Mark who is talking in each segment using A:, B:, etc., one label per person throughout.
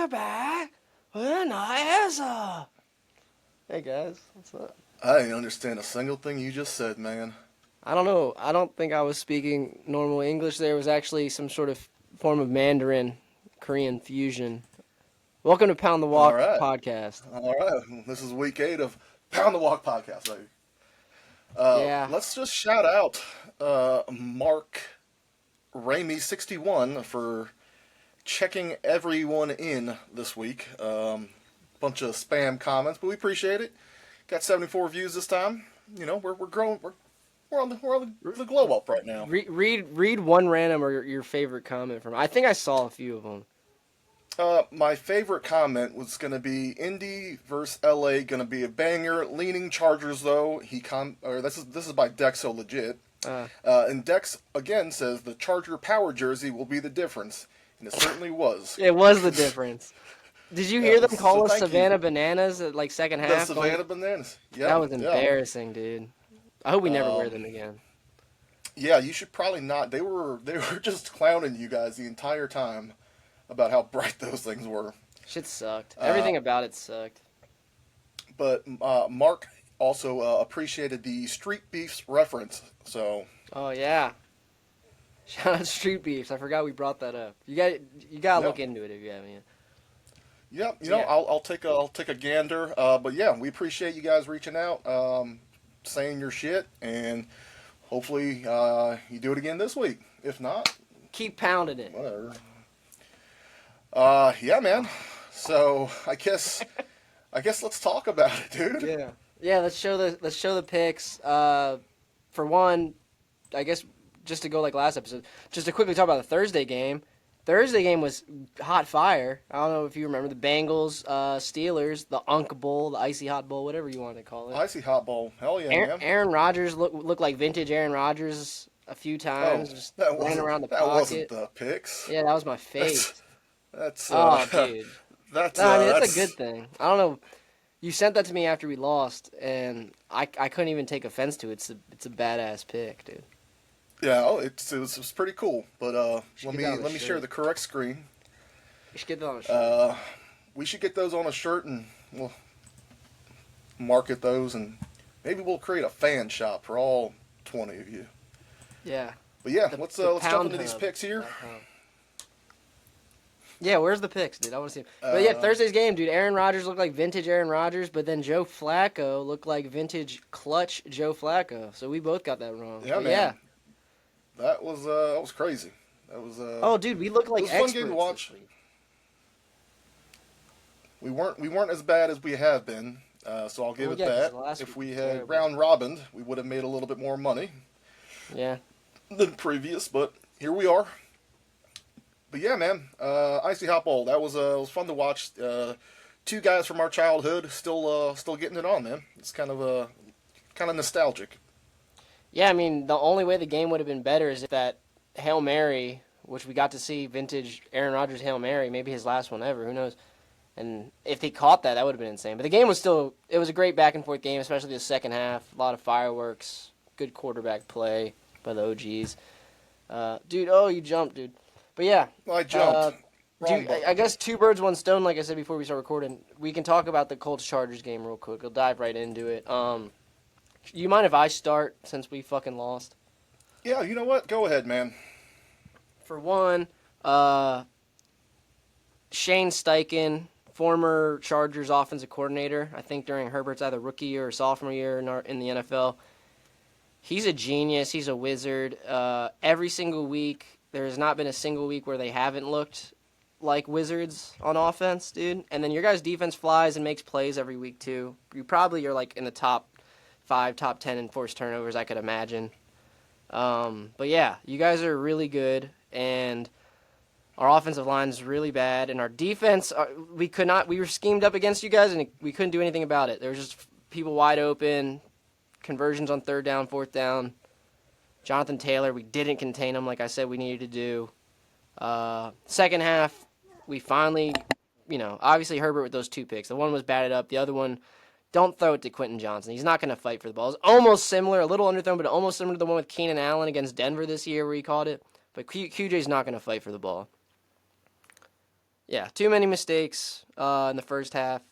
A: we're back with another episode. Hey guys, what's up?
B: I didn't understand a single thing you just said, man.
A: I don't know. I don't think I was speaking normal English. There was actually some sort of form of Mandarin, Korean fusion. Welcome to Pound the
B: All
A: Walk
B: right.
A: podcast.
B: All right. This is week 8 of Pound the Walk podcast, baby.
A: Yeah.
B: Let's just shout out Mark Ramey61 for checking everyone in this week. Bunch of spam comments, but we appreciate it. Got 74 views this time. You know, we're growing. We're on the glow up right now.
A: Read one random or your favorite comment from. I think I saw a few of them.
B: My favorite comment was going to be Indy versus LA, going to be a banger. Leaning Chargers though. This is by Dex So Legit. And Dex again says the Charger power jersey will be the difference, and it certainly was.
A: It was the difference. Did you hear them call us
B: thank
A: Savannah
B: you.
A: Bananas at like second
B: The
A: half?
B: Savannah Bananas. Yeah,
A: That was
B: yeah.
A: embarrassing, dude. I hope we never wear them again.
B: Yeah, you should probably not. They were just clowning you guys the entire time about how bright those things were.
A: Shit sucked. Everything about it sucked.
B: But Mark also appreciated the Street Beefs reference. So
A: Oh yeah. Shout out Street Beefs. I forgot we brought that up. You gotta look into it if you haven't yet.
B: yeah, I'll take a gander. But yeah, we appreciate you guys reaching out, saying your shit, and hopefully you do it again this week. If not,
A: Keep pounding it.
B: whatever. Yeah, man. So I guess let's talk about it, dude.
A: Yeah. Yeah, let's show the picks. For one, I guess just to go like last episode, just to quickly talk about the Thursday game. Thursday game was hot fire. I don't know if you remember the Bengals, Steelers, the Unk Bowl, the Icy Hot Bowl, whatever you want to call it.
B: Icy hot bowl. Hell yeah, man.
A: Aaron Rodgers looked like vintage Aaron Rodgers a few times, just ran around the
B: that
A: pocket.
B: wasn't the picks.
A: Yeah, that was my face.
B: That's
A: Oh, dude.
B: that's
A: No, I mean,
B: that's
A: that's a good thing. I don't know. You sent that to me after we lost, and I couldn't even take offense to it. It's a badass pick, dude.
B: Yeah, it was pretty cool. But
A: Should get that on
B: let
A: a
B: me
A: shirt.
B: share the correct screen.
A: You should get that on a shirt.
B: We should get those on a shirt and we'll market those, and maybe we'll create a fan shop for all 20 of you.
A: Yeah.
B: But yeah,
A: The
B: let's
A: Pound
B: jump into these
A: Hub.
B: picks here.
A: Yeah, where's the picks, dude? I want to see them. But yeah, Thursday's game, dude. Aaron Rodgers looked like vintage Aaron Rodgers, but then Joe Flacco looked like vintage clutch Joe Flacco. So we both got that wrong.
B: Yeah,
A: But
B: man.
A: yeah.
B: That was crazy. That was
A: Oh, dude, we look like
B: it was a fun
A: experts.
B: game to watch.
A: this week.
B: We weren't as bad as we have been, so I'll give
A: Well,
B: it
A: yeah, 'cause
B: that.
A: last
B: If
A: week
B: we
A: was
B: had
A: terrible.
B: round robined, we would have made a little bit more money
A: Yeah.
B: than previous, but here we are. But yeah, man, Icy Hot Bowl. That was fun to watch. Two guys from our childhood still getting it on, man. It's kind of nostalgic.
A: Yeah, I mean, the only way the game would have been better is if that Hail Mary, which we got to see vintage Aaron Rodgers Hail Mary, maybe his last one ever, who knows. And if he caught that, that would have been insane. But the game was it was a great back-and-forth game, especially the second half. A lot of fireworks, good quarterback play by the OGs. Dude, you jumped, dude. But yeah.
B: I jumped. Wrong
A: Dude,
B: button.
A: I guess two birds, one stone, like I said before we start recording. We can talk about the Colts-Chargers game real quick. We'll dive right into it. You mind if I start since we fucking lost?
B: Yeah, you know what? Go ahead, man.
A: For one, Shane Steichen, former Chargers offensive coordinator, I think during Herbert's either rookie year or sophomore year in the NFL. He's a genius. He's a wizard. Every single week, there has not been a single week where they haven't looked like wizards on offense, dude. And then your guys' defense flies and makes plays every week, too. You probably are like in the top 5, top 10 in forced turnovers, I could imagine. But yeah, you guys are really good, and our offensive line is really bad, and our defense, we were schemed up against you guys, and we couldn't do anything about it. There was just people wide open, conversions on third down, fourth down. Jonathan Taylor, we didn't contain him like I said we needed to do. Second half, we finally, obviously Herbert with those 2 picks. The one was batted up. The other one, don't throw it to Quentin Johnson. He's not going to fight for the ball. It's almost similar, a little underthrown, but almost similar to the one with Keenan Allen against Denver this year where he caught it. But QJ's not going to fight for the ball. Yeah, too many mistakes in the first half.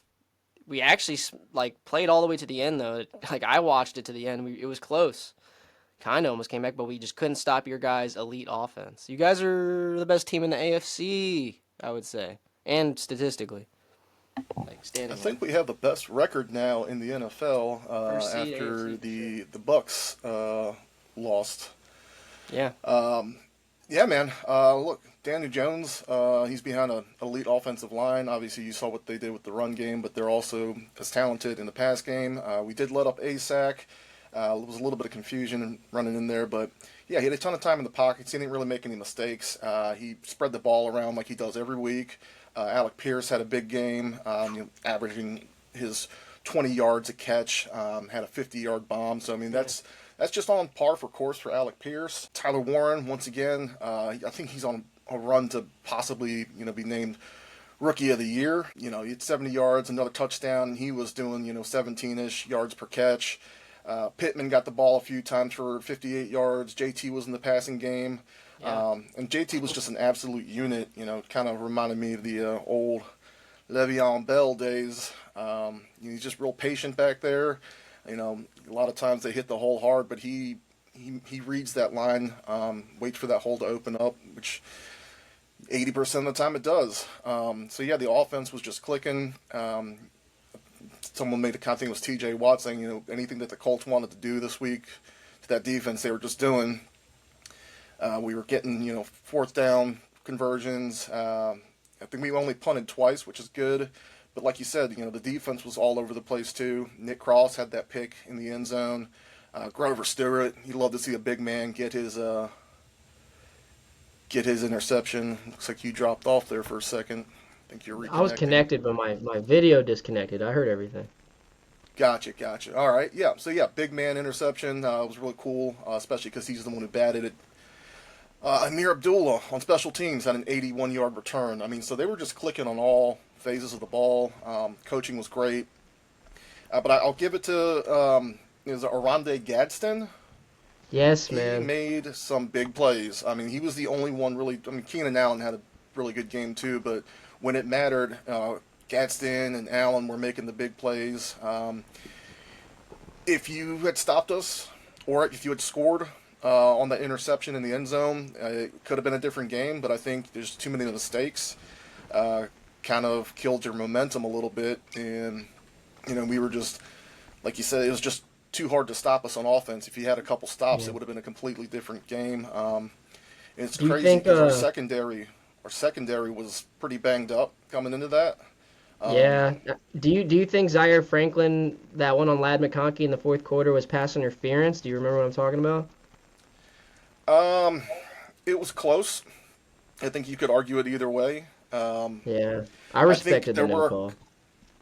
A: We actually like played all the way to the end though. Like I watched it to the end. It was close. Kind of almost came back, but we just couldn't stop your guys' elite offense. You guys are the best team in the AFC, I would say, and statistically, like
B: I
A: standing
B: think
A: wise.
B: we have the best record now in the NFL
A: First seed
B: after
A: AFC for sure.
B: the Bucks lost.
A: Yeah,
B: Yeah, man. Look, Daniel Jones, he's behind an elite offensive line. Obviously, you saw what they did with the run game, but they're also as talented in the pass game. We did let up a sack. There was a little bit of confusion running in there, but yeah, he had a ton of time in the pockets. He didn't really make any mistakes. He spread the ball around like he does every week. Alec Pierce had a big game, averaging his 20 yards a catch, had a 50-yard bomb. So I mean,
A: yeah,
B: that's just on par for course for Alec Pierce. Tyler Warren, once again, I think he's on a run to possibly be named Rookie of the Year. He had 70 yards, another touchdown, and he was doing 17-ish yards per catch. Pittman got the ball a few times for 58 yards. JT was in the passing game.
A: yeah,
B: And JT was just an absolute unit. Kind of reminded me of the old Le'Veon Bell days. He's just real patient back there. A lot of times they hit the hole hard, but he reads that line, waits for that hole to open up, which 80% of the time it does. So yeah, the offense was just clicking. Someone made a comment, I think it was T.J. Watt, saying anything that the Colts wanted to do this week to that defense, they were just doing. We were getting fourth down conversions. I think we only punted twice, which is good. But like you said, the defense was all over the place too. Nick Cross had that pick in the end zone. Grover Stewart, you love to see a big man get his interception. Looks like you dropped off there for a second. I think you're
C: I was
B: reconnecting.
C: connected, but my video disconnected. I heard everything.
B: Gotcha. All right, yeah. So yeah, big man interception was really cool, especially because he's the one who batted it. Amir Abdullah on special teams had an 81-yard return. I mean, so they were just clicking on all phases of the ball. Coaching was great. But I'll give it to is it Oronde Gadsden.
C: Yes,
B: He
C: man.
B: made some big plays. I mean, he was the only one really. I mean, Keenan Allen had a really good game too, but when it mattered, Gadsden and Allen were making the big plays. If you had stopped us, or if you had scored on that interception in the end zone, it could have been a different game. But I think there's too many mistakes. Kind of killed your momentum a little bit, and we were just like you said, it was just too hard to stop us on offense. If you had a couple stops, it
C: Yeah.
B: would have been a completely different game. And it's
C: Do you
B: crazy
C: think
B: because our secondary was pretty banged up coming into that. Um,
C: yeah. Do you think Zaire Franklin, that one on Lad McConkey in the fourth quarter, was pass interference? Do you remember what I'm talking about?
B: um, it was close. I think you could argue it either way. Um,
C: Yeah. I
B: I think
C: respected the
B: there
C: no
B: were a
C: call.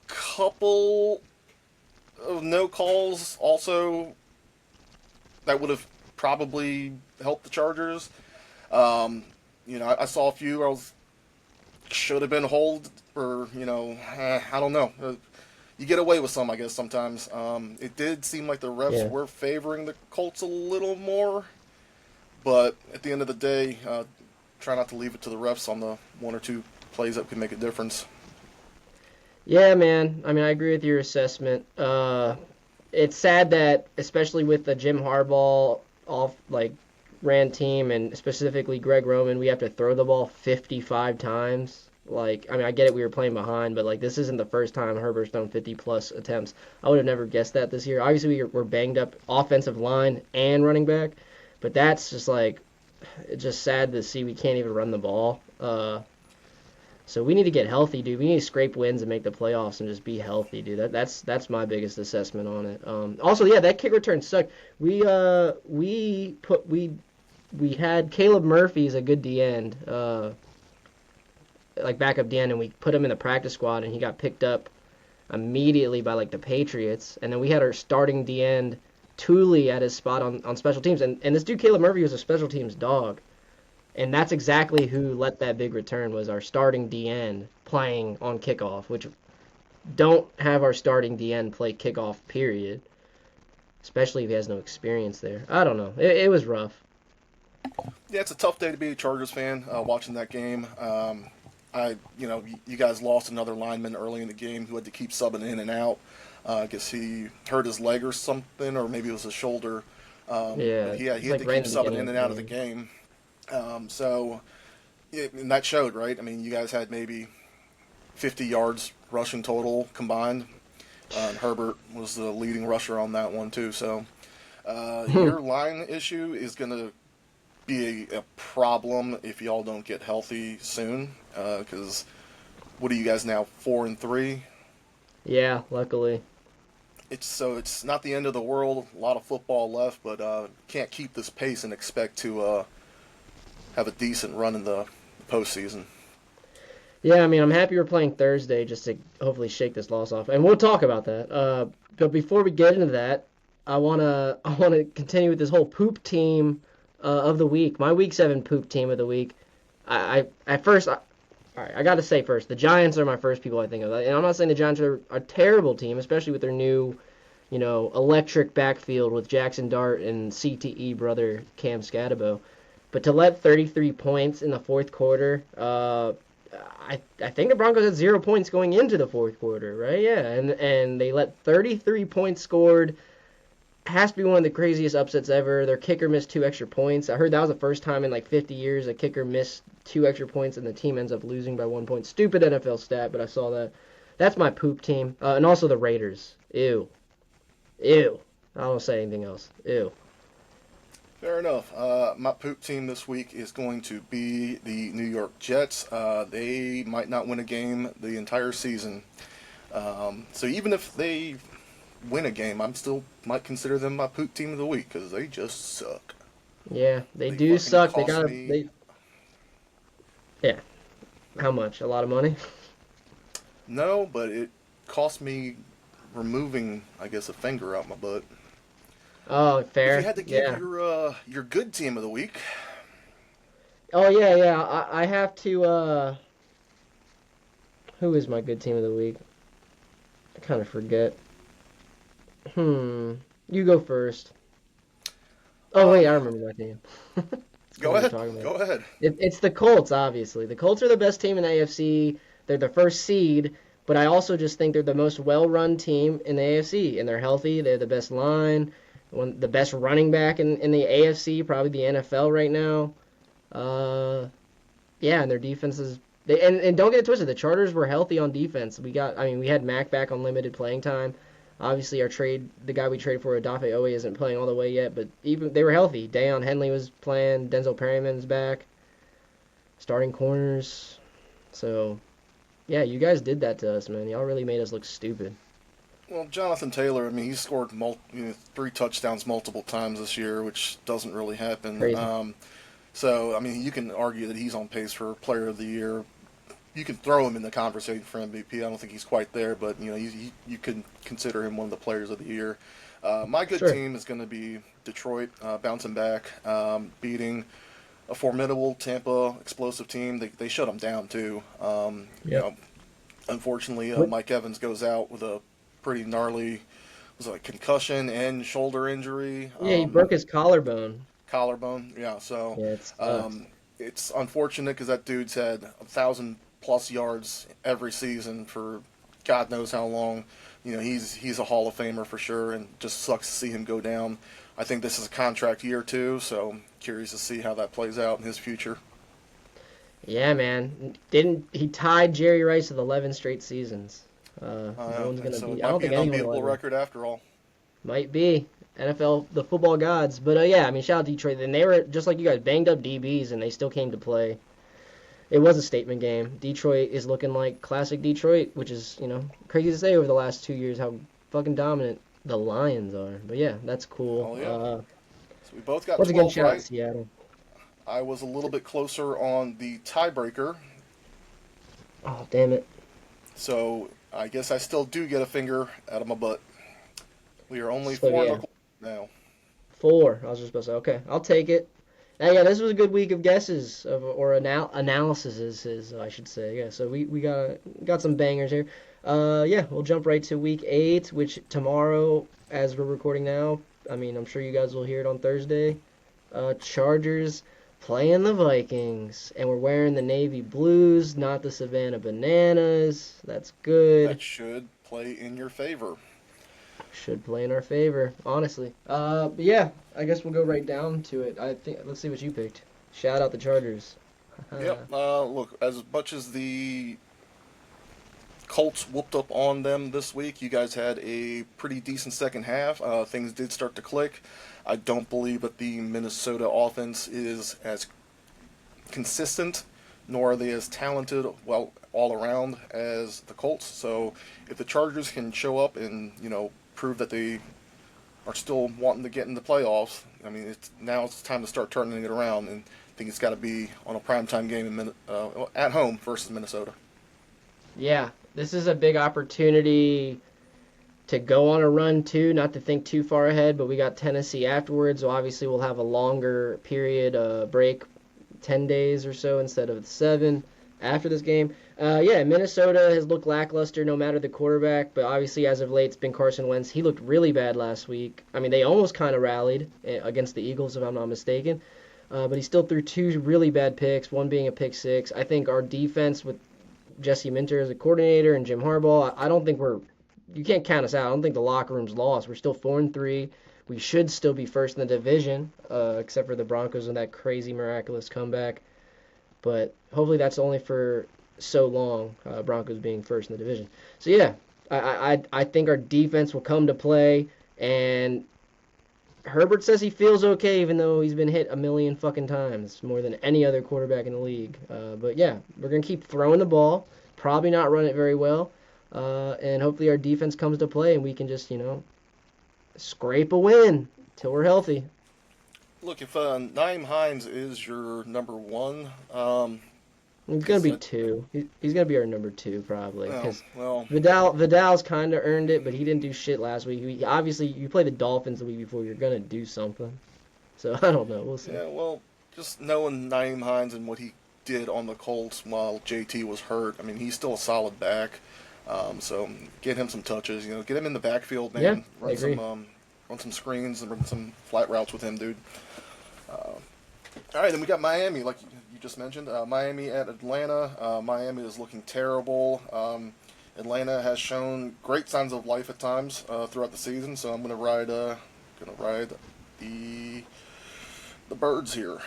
B: couple of no calls also that would have probably helped the Chargers. Um, I saw a few where I was should have been hold or I don't know. You get away with some, I guess, sometimes. It did seem like the refs
C: Yeah.
B: were favoring the Colts a little more, but at the end of the day, try not to leave it to the refs on the one or two plays that could make a difference.
C: Yeah, man. I mean, I agree with your assessment. It's sad that, especially with the Jim Harbaugh off like ran team and specifically Greg Roman, we have to throw the ball 55 times. Like, I mean, I get it, we were playing behind, but like this isn't the first time Herbert's done 50 plus attempts. I would have never guessed that this year. Obviously, we're banged up offensive line and running back, but that's just like it's just sad to see we can't even run the ball. So we need to get healthy, dude. We need to scrape wins and make the playoffs and just be healthy, dude. That's my biggest assessment on it. Also, yeah, that kick return sucked. We had Caleb Murphy as a good D end, like backup D end, and we put him in the practice squad, and he got picked up immediately by like the Patriots, and then we had our starting D end Thule at his spot on special teams, and this dude Caleb Murphy was a special teams dog. And that's exactly who let that big return was our starting DN playing on kickoff, which don't have our starting DN play kickoff period, especially if he has no experience there. I don't know. It was rough.
B: Yeah, it's a tough day to be a Chargers fan watching that game. you guys lost another lineman early in the game who had to keep subbing in and out. I guess he hurt his leg or something, or maybe it was his shoulder. But
C: Yeah,
B: he
C: it's
B: had
C: like
B: to
C: right
B: keep
C: in the
B: subbing
C: beginning
B: in
C: of
B: and
C: the
B: out of the
C: game.
B: game. So and that showed, right? I mean, you guys had maybe 50 yards rushing total combined. And Herbert was the leading rusher on that one too. So your line issue is going to be a problem if y'all don't get healthy soon. Because what are you guys now, 4-3?
C: Yeah, luckily.
B: It's not the end of the world. A lot of football left, but can't keep this pace and expect to have a decent run in the postseason.
C: Yeah, I mean, I'm happy we're playing Thursday just to hopefully shake this loss off, and we'll talk about that. But before we get into that, I wanna continue with this whole poop team of the week. My week 7 poop team of the week. I at first, all right, I got to say first, the Giants are my first people I think of, and I'm not saying the Giants are a terrible team, especially with their new, electric backfield with Jackson Dart and CTE brother Cam Scatabo. But to let 33 points in the fourth quarter, I think the Broncos had 0 points going into the fourth quarter, right? Yeah, and they let 33 points scored. Has to be one of the craziest upsets ever. Their kicker missed 2 extra points. I heard that was the first time in like 50 years a kicker missed 2 extra points and the team ends up losing by 1 point. Stupid NFL stat, but I saw that. That's my poop team, and also the Raiders. Ew, ew. I don't say anything else. Ew.
B: Fair enough. My poop team this week is going to be the New York Jets. They might not win a game the entire season. So even if they win a game, I'm still might consider them my poop team of the week because they just suck.
C: Yeah, they
B: They
C: do
B: fucking
C: suck. They
B: cost
C: gotta.
B: me.
C: They. Yeah. How much? A lot of money.
B: No, but it cost me removing, I guess, a finger out my butt.
C: Oh,
B: If you
C: fair.
B: had to give
C: Yeah.
B: your good team of the week,
C: Oh yeah, yeah. I have to. Who is my good team of the week? I kind of forget. You go first. Oh wait,
B: um,
C: I remember my team. It's
B: go
C: funny we're
B: ahead,
C: talking about
B: go ahead.
C: it's the Colts, obviously. The Colts are the best team in the AFC. They're the first seed, but I also just think they're the most well-run team in the AFC, and they're healthy. They're the best line, the best running back in the AFC, probably the NFL right now. Uh, yeah, and their defense is. And don't get it twisted. The Chargers were healthy on defense. We had Mac back on limited playing time. Obviously, the guy we traded for, Odafe Owe, isn't playing all the way yet, but even they were healthy. Deion Henley was playing. Denzel Perryman's back, starting corners. So, yeah, you guys did that to us, man. Y'all really made us look stupid.
B: Well, Jonathan Taylor, I mean, he scored 3 touchdowns multiple times this year, which doesn't really happen.
C: Crazy.
B: So, I mean, you can argue that he's on pace for Player of the Year. You can throw him in the conversation for MVP. I don't think he's quite there, but you can consider him one of the Players of the Year. My good
C: Sure.
B: team is going to be Detroit, bouncing back, beating a formidable Tampa explosive team. They shut them down too.
C: Yep.
B: Unfortunately,
C: What?
B: Mike Evans goes out with a pretty gnarly, was it a concussion and shoulder injury,
C: Yeah, he broke his collarbone.
B: collarbone. Yeah, so
C: Yeah, it sucks.
B: um, it's unfortunate because that dude's had 1,000+ yards every season for God knows how long. He's a Hall of Famer for sure, and just sucks to see him go down. I think this is a contract year too, so curious to see how that plays out in his future.
C: Yeah, man. Didn't he tied Jerry Rice with 11 straight seasons? No one's
B: And
C: gonna
B: so it
C: beat. I
B: might
C: don't
B: be
C: think
B: an
C: anyone will
B: unbeatable
C: ever.
B: record after all.
C: Might be NFL, the football gods. But yeah, I mean, shout out Detroit. And they were just like you guys, banged up DBs, and they still came to play. It was a statement game. Detroit is looking like classic Detroit, which is crazy to say over the last 2 years how fucking dominant the Lions are. But yeah, that's cool.
B: Oh yeah. So we both got
C: Once again,
B: 12
C: shout out
B: right.
C: Seattle.
B: I was a little bit closer on the tiebreaker,
C: Oh damn it.
B: so I guess I still do get a finger out of my butt. We are only
C: So
B: four
C: yeah,
B: knuckles now.
C: 4. I was just about to say. Okay, I'll take it. Yeah, this was a good week of guesses or analyses, I should say. Yeah, so we got some bangers here. Yeah, we'll jump right to week 8, which tomorrow, as we're recording now. I mean, I'm sure you guys will hear it on Thursday. Chargers playing the Vikings, and we're wearing the navy blues, not the Savannah Bananas. That's good.
B: That should play in your favor.
C: Should play in our favor, honestly. But yeah, I guess we'll go right down to it. I think let's see what you picked. Shout out the Chargers.
B: Yep. Look, as much as the Colts whooped up on them this week, you guys had a pretty decent second half. Things did start to click. I don't believe that the Minnesota offense is as consistent, nor are they as talented, well, all around as the Colts. So if the Chargers can show up and, prove that they are still wanting to get in the playoffs, I mean, it's time to start turning it around, and I think it's got to be on a primetime game at home versus Minnesota.
C: Yeah, this is a big opportunity to go on a run too, not to think too far ahead, but we got Tennessee afterwards, so obviously we'll have a longer period break, 10 days or so instead of 7 after this game. Yeah, Minnesota has looked lackluster no matter the quarterback, but obviously as of late it's been Carson Wentz. He looked really bad last week. I mean, they almost kind of rallied against the Eagles, if I'm not mistaken, but he still threw 2 really bad picks, one being a pick six. I think our defense with Jesse Minter as a coordinator and Jim Harbaugh, I don't think you can't count us out. I don't think the locker room's lost. We're still 4-3. We should still be first in the division, except for the Broncos and that crazy miraculous comeback. But hopefully that's only for so long, Broncos being first in the division. So yeah, I think our defense will come to play, and Herbert says he feels okay even though he's been hit a million fucking times, more than any other quarterback in the league. But yeah, we're going to keep throwing the ball, probably not run it very well, and hopefully our defense comes to play and we can just, scrape a win till we're healthy.
B: Look, if Naeem Hines is your number one,
C: He's gonna be 2. He's gonna be our number 2 probably because
B: well,
C: Vidal's kind of earned it, but he didn't do shit last week. Obviously, you play the Dolphins the week before, you're gonna do something. So I don't know. We'll see.
B: yeah, well, just knowing Naeem Hines and what he did on the Colts while JT was hurt, I mean, he's still a solid back. So get him some touches. Get him in the backfield, man.
C: Yeah, I
B: run
C: agree.
B: Run some screens and run some flat routes with him, dude. All right, then we got Miami, like you just mentioned. Miami at Atlanta. Miami is looking terrible. Atlanta has shown great signs of life at times throughout the season, so I'm gonna ride the birds here.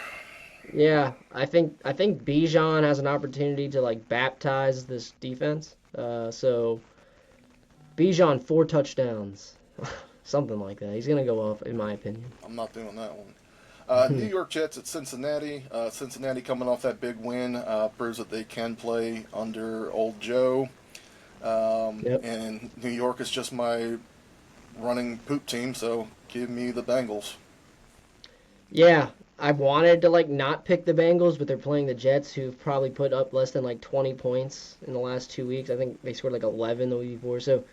C: Yeah, I think Bijan has an opportunity to like baptize this defense. So Bijan 4 touchdowns, something like that. He's gonna go off, in my opinion.
B: I'm not doing that one. New York Jets at Cincinnati. Cincinnati coming off that big win proves that they can play under old Joe.
C: Yep.
B: And New York is just my running poop team, so give me the Bengals.
C: Yeah, I wanted to like not pick the Bengals, but they're playing the Jets, who've probably put up less than like 20 points in the last 2 weeks. I think they scored like 11 the week before. So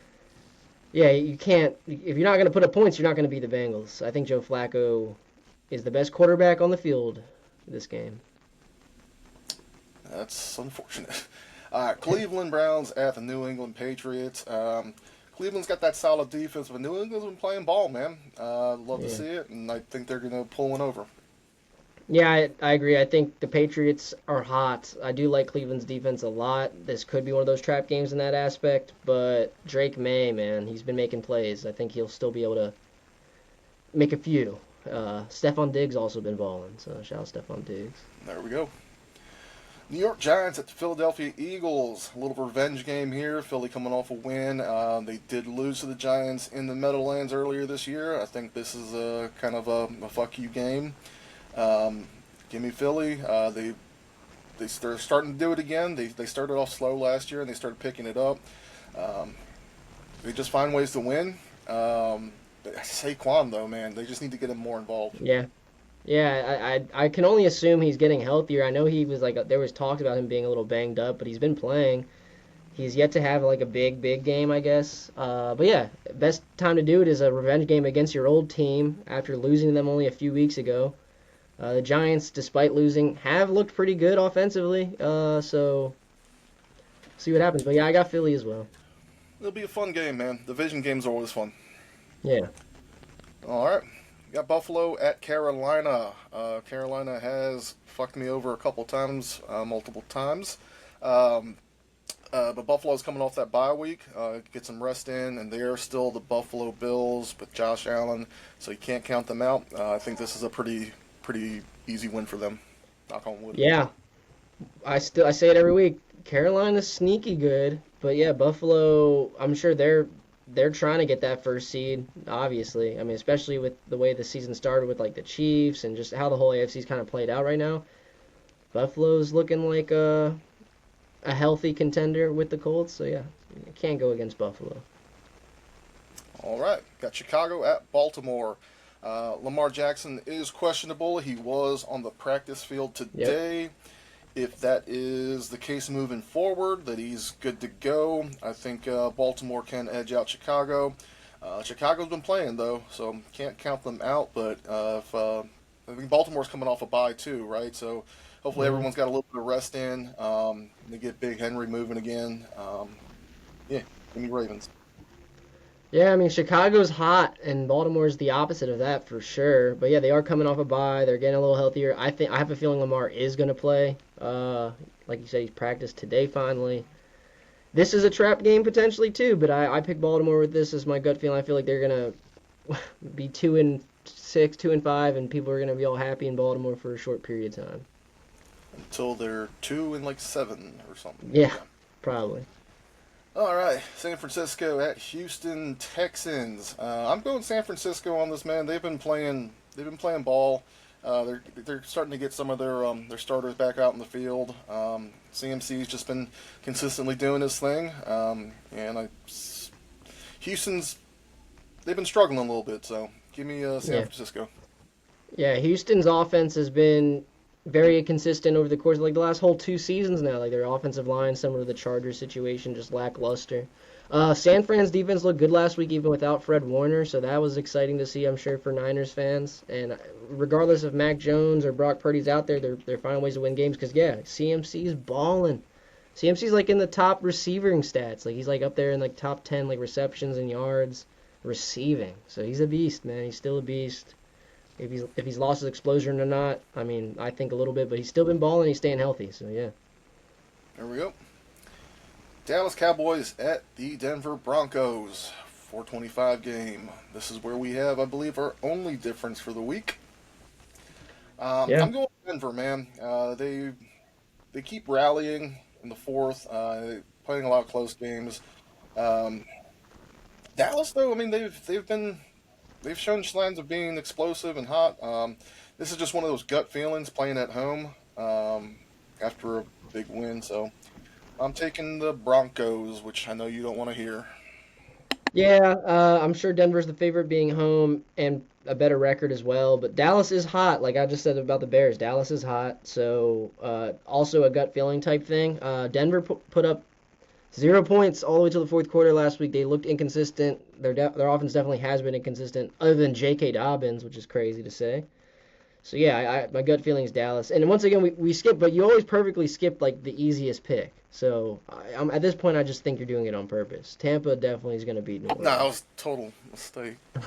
C: yeah, you can't. If you're not going to put up points, you're not going to beat the Bengals. I think Joe Flacco is the best quarterback on the field this game.
B: That's unfortunate. Cleveland Browns at the New England Patriots. Cleveland's got that solid defense, but New England's been playing ball, man. Love to see it, and I think they're going to pull one over.
C: Yeah, I agree. I think the Patriots are hot. I do like Cleveland's defense a lot. This could be one of those trap games in that aspect, but Drake May, man, he's been making plays. I think he'll still be able to make a few. Stephon Diggs also been balling, so shout out Stephon Diggs.
B: There we go. New York Giants at the Philadelphia Eagles. A little revenge game here. Philly coming off a win. They did lose to the Giants in the Meadowlands earlier this year. I think this is a kind of a fuck you game. Give me Philly. They're starting to do it again. They started off slow last year and they started picking it up. They just find ways to win. Saquon though, man, they just need to get him more involved.
C: Yeah. Yeah, I can only assume he's getting healthier. I know he was like there was talks about him being a little banged up, but he's been playing. He's yet to have like a big game, I guess. But yeah, best time to do it is a revenge game against your old team after losing to them only a few weeks ago. The Giants, despite losing, have looked pretty good offensively. So see what happens. But yeah, I got Philly as well.
B: It'll be a fun game, man. Division games are always fun.
C: Yeah.
B: All right. got Buffalo at Carolina. Carolina has fucked me over a couple times, multiple times. Um, but Buffalo's coming off that bye week, get some rest in, and they're still the Buffalo Bills with Josh Allen, so you can't count them out. I think this is a pretty easy win for them. Knock on wood.
C: Yeah, I say it every week. Carolina's sneaky good, but yeah, Buffalo. I'm sure they're trying to get that first seed. Obviously, I mean, especially with the way the season started with like the Chiefs and just how the whole AFC's kind of played out right now. Buffalo's looking like a healthy contender with the Colts. So yeah, you can't go against Buffalo.
B: All right, got Chicago at Baltimore. Lamar Jackson is questionable. He was on the practice field
C: Yep.
B: today. If that is the case moving forward, that he's good to go, I think Baltimore can edge out Chicago. Chicago's been playing though, so can't count them out. But if I think Baltimore's coming off a bye too, right? So hopefully
C: Hmm.
B: everyone's got a little bit of rest in. They get Big Henry moving again. Yeah, give me Ravens.
C: Yeah, I mean Chicago's hot and Baltimore's the opposite of that for sure. But yeah, they are coming off a bye. They're getting a little healthier. I have a feeling Lamar is going to play. Like you said, he's practiced today finally. This is a trap game potentially too, but I pick Baltimore with this as my gut feeling. I feel like they're gonna be 2-6, 2-5, and people are gonna be all happy in Baltimore for a short period of time.
B: Until they're 2-7 or something.
C: Yeah,
B: Yeah.
C: probably.
B: All right, San Francisco at Houston Texans. I'm going San Francisco on this, man. They've been playing. They've been playing ball. They're starting to get some of their starters back out in the field. CMC's just been consistently doing his thing, Houston's they've been struggling a little bit. So give me San
C: Yeah,
B: Francisco.
C: yeah. Houston's offense has been very inconsistent over the course of like the last whole 2 seasons now. Like their offensive line, similar to the Chargers situation, just lackluster. San Fran's defense looked good last week, even without Fred Warner, so that was exciting to see, I'm sure, for Niners fans. And regardless if Mac Jones or Brock Purdy's out there, they're finding ways to win games because yeah, CMC's balling. CMC's like in the top receiving stats. Like he's like up there in like top 10 like receptions and yards receiving. So he's a beast, man. He's still a beast. If he's lost his explosion or not, I mean, I think a little bit, but he's still been balling. He's staying healthy. So yeah.
B: There we go. Dallas Cowboys at the Denver Broncos. 425 game. This is where we have, I believe, our only difference for the week.
C: Yeah.
B: I'm going with Denver, man. They keep rallying in the fourth, playing a lot of close games. Um, Dallas, though, I mean, they've shown signs of being explosive and hot. This is just one of those gut feelings playing at home after a big win. So I'm taking the Broncos, which I know you don't want to hear.
C: Yeah, I'm sure Denver's the favorite being home and a better record as well. But Dallas is hot, like I just said about the Bears. Dallas is hot, so also a gut feeling type thing. Denver put up 0 points all the way to the fourth quarter last week. They looked inconsistent. Their offense definitely has been inconsistent, other than J.K. Dobbins, which is crazy to say. So yeah, my gut feeling is Dallas. And once again, we skip, but you always perfectly skip like the easiest pick. So I'm at this point, I just think you're doing it on purpose. Tampa definitely is going to beat New
B: No, it
C: Orleans.
B: was a total mistake. I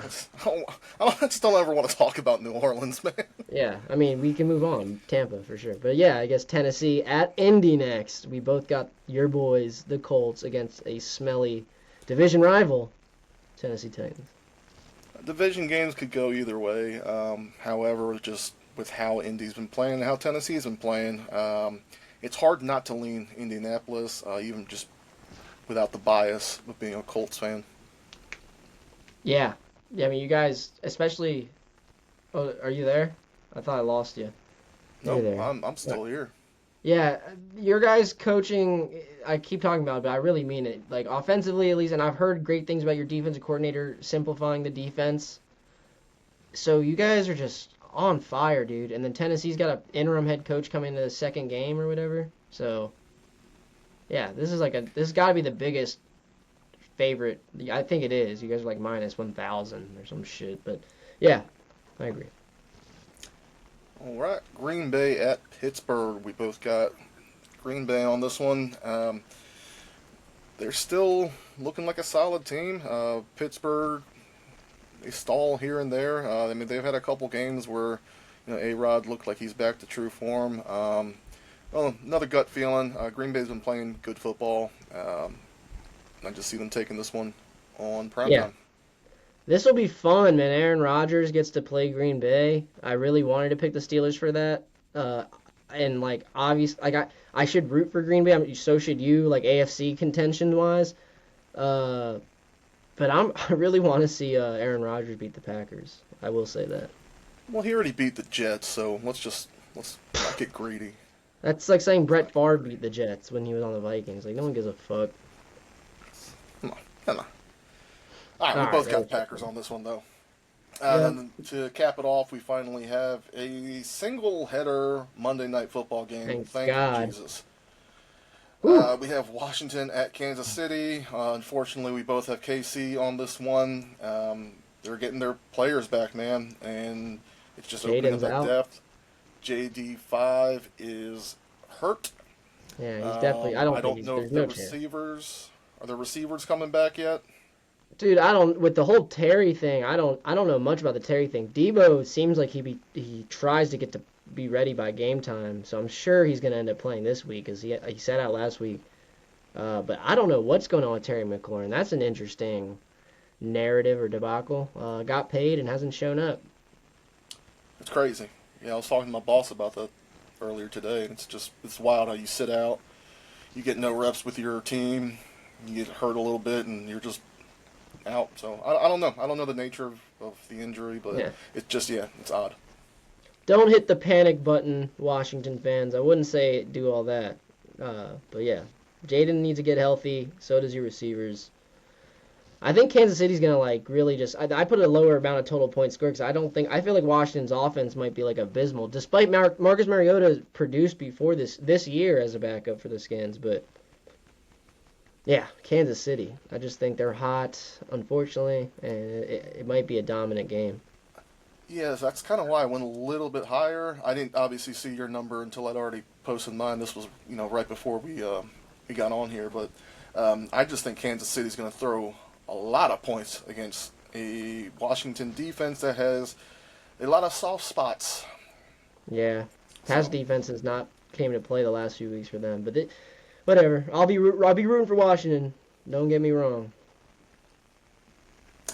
B: just don't ever want to talk about New Orleans, man.
C: Yeah, I mean we can move on, Tampa for sure. But yeah, I guess Tennessee at Indy next. We both got your boys, the Colts, against a smelly division rival, Tennessee Titans.
B: Division games could go either way. However, just with how Indy's been playing and how Tennessee's been playing, it's hard not to lean Indianapolis, even just without the bias of being a Colts fan.
C: Yeah, yeah. I mean you guys, especially. Oh, are you there? I thought I lost you. You're
B: Nope,
C: there.
B: I'm still here.
C: Yeah, your guys' coaching, I keep talking about it, but I really mean it. Like offensively, at least, and I've heard great things about your defensive coordinator simplifying the defense. So you guys are just on fire, dude. And then Tennessee's got an interim head coach coming into the second game or whatever. So yeah, this has got to be the biggest favorite. I think it is. You guys are like minus 1,000 or some shit, but yeah, I agree.
B: All right, Green Bay at Pittsburgh. We both got Green Bay on this one. They're still looking like a solid team. Pittsburgh, they stall here and there. I mean, they've had a couple games where A-Rod looked like he's back to true form. Well, another gut feeling. Green Bay's been playing good football. I just see them taking this one on
C: Yeah.
B: primetime.
C: This will be fun, man. Aaron Rodgers gets to play Green Bay. I really wanted to pick the Steelers for that. Uh, and like obvious, like I should root for Green Bay. So should you, like AFC contention wise. Uh, but I really want to see Aaron Rodgers beat the Packers. I will say that.
B: Well, he already beat the Jets, so let's not get greedy.
C: That's like saying
B: Let's
C: Brett
B: not get
C: Favre
B: greedy.
C: beat the Jets when he was on the Vikings. Like no one gives a fuck.
B: Come on, come on. All right,
C: All
B: we
C: right,
B: both
C: that
B: got
C: was
B: Packers on this one though.
C: yeah.
B: And to cap it off, we finally have a single header Monday Night Football game.
C: Thank
B: Thank you,
C: God.
B: Jesus.
C: Whew.
B: We have Washington at Kansas City. Unfortunately, we both have KC on this one. They're getting their players back, man, and it's just opening up
C: Jaden's
B: that
C: out.
B: depth. JD5 is hurt.
C: Yeah, he's definitely. I
B: I
C: don't think
B: don't
C: he's.
B: know
C: There's
B: if the
C: no chance.
B: receivers are the receivers coming back yet.
C: Dude, I don't with the whole Terry thing. I don't know much about the Terry thing. Debo seems like he tries to get to be ready by game time, so I'm sure he's gonna end up playing this week, as he sat out last week. But I don't know what's going on with Terry McLaurin. That's an interesting narrative or debacle. Got paid and hasn't shown up.
B: It's crazy. Yeah, I was talking to my boss about that earlier today, and it's wild how you sit out, you get no reps with your team, you get hurt a little bit, and you're just out. So I don't know. I don't know the nature of the injury, but
C: Yeah.
B: it's just it's odd.
C: Don't hit the panic button, Washington fans. I wouldn't say do all that. But yeah, Jaden needs to get healthy. So does your receivers. I think Kansas City's gonna like really just. I put a lower amount of total points scored because I feel like Washington's offense might be like abysmal, despite Marcus Mariota produced before this year as a backup for the Skins. But yeah, Kansas City. I just think they're hot, unfortunately, and it might be a dominant game.
B: Yes, that's kind of why I went a little bit higher. I didn't obviously see your number until I'd already posted mine. This was right before we got on here, but I just think Kansas City's going to throw a lot of points against a Washington defense that has a lot of soft spots.
C: Yeah, pass
B: So,
C: defense has not came to play the last few weeks for them, but whatever. I'll be rooting for Washington. Don't get me wrong.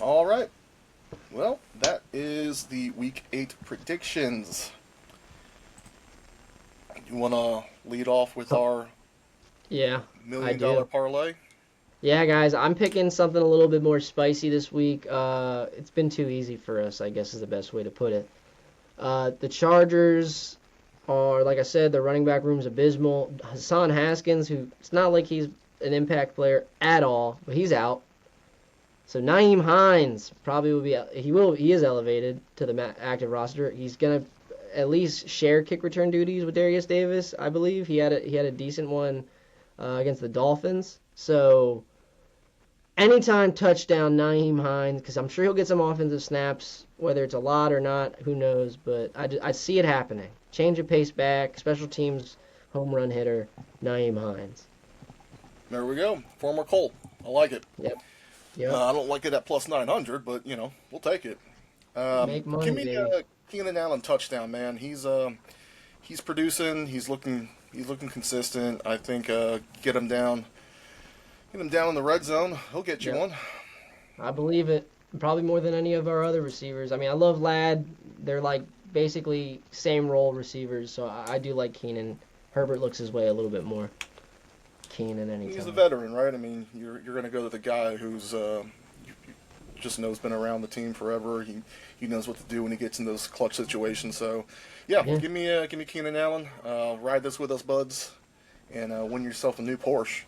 B: all right. Well, that is the Week 8 predictions. You want to lead off with our
C: Yeah, I
B: million dollar
C: do.
B: parlay?
C: Yeah, guys, I'm picking something a little bit more spicy this week. It's been too easy for us, I guess is the best way to put it. The Chargers are, like I said, the running back room's abysmal. Hassan Haskins, who it's not like he's an impact player at all, but he's out. So Naeem Hines probably will be he is elevated to the active roster. He's gonna at least share kick return duties with Darius Davis, I believe. He had a decent one against the Dolphins. So anytime touchdown Naeem Hines, because I'm sure he'll get some offensive snaps, whether it's a lot or not, who knows. But I see it happening. Change of pace back, special teams home run hitter Naeem Hines.
B: There we go. Former Colt. I like it.
C: Yep. Yep.
B: I don't like it at plus 900, but we'll take it.
C: Make money,
B: Give me
C: baby.
B: Keenan Allen touchdown, man. He's producing. He's looking consistent. I think get him down in the red zone. He'll get you
C: Yep.
B: one.
C: I believe it. Probably more than any of our other receivers. I mean, I love Ladd. They're like basically same role receivers, so I do like Keenan. Herbert looks his way a little bit more. Keenan
B: He's a
C: anytime.
B: veteran, right? I mean, you're going to go to the guy who's just knows been around the team forever. He knows what to do when he gets in those clutch situations. So, yeah,
C: Yeah.
B: give me Keenan Allen. Ride this with us, buds, and win yourself a new Porsche.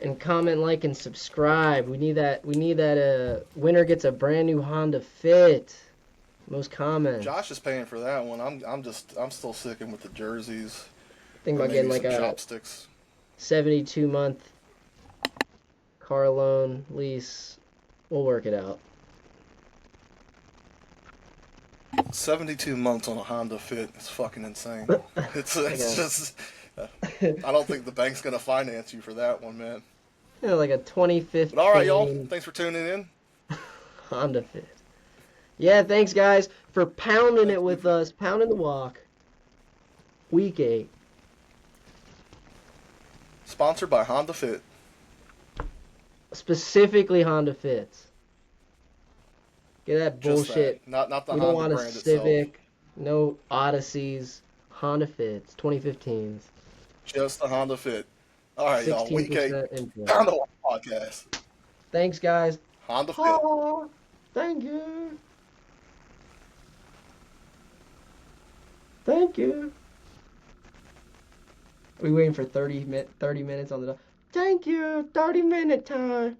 C: And comment, like, and subscribe. We need that. We need that. Winner gets a brand new Honda Fit. Most comments.
B: Josh is paying for that one. I'm still sticking with the jerseys.
C: Think
B: Or
C: about getting
B: maybe
C: like
B: some
C: a
B: chopsticks.
C: 72-month car loan lease. We'll work it out.
B: 72 months on a Honda Fit. It's fucking insane. It's
C: Okay.
B: just. I don't think the bank's gonna finance you for that one, man.
C: Like a
B: But all right, y'all.
C: 2015
B: Thanks for tuning in.
C: Honda Fit. Yeah, thanks guys for pounding it with us, pounding the walk. Week 8.
B: Sponsored by Honda Fit.
C: Specifically Honda Fits. Get that
B: Just
C: bullshit.
B: that. Not the
C: We don't
B: Honda
C: want a
B: brand itself.
C: Civic, no Odysseys. Honda Fits, 2015s.
B: Just the Honda Fit. All right, y'all. Week 8.
C: 16% import.
B: Pound the Walk podcast.
C: Thanks, guys.
B: Honda Fit.
C: Oh, thank you. Thank you. Are we waiting for 30 minutes on the dot? Thank you. 30-minute time.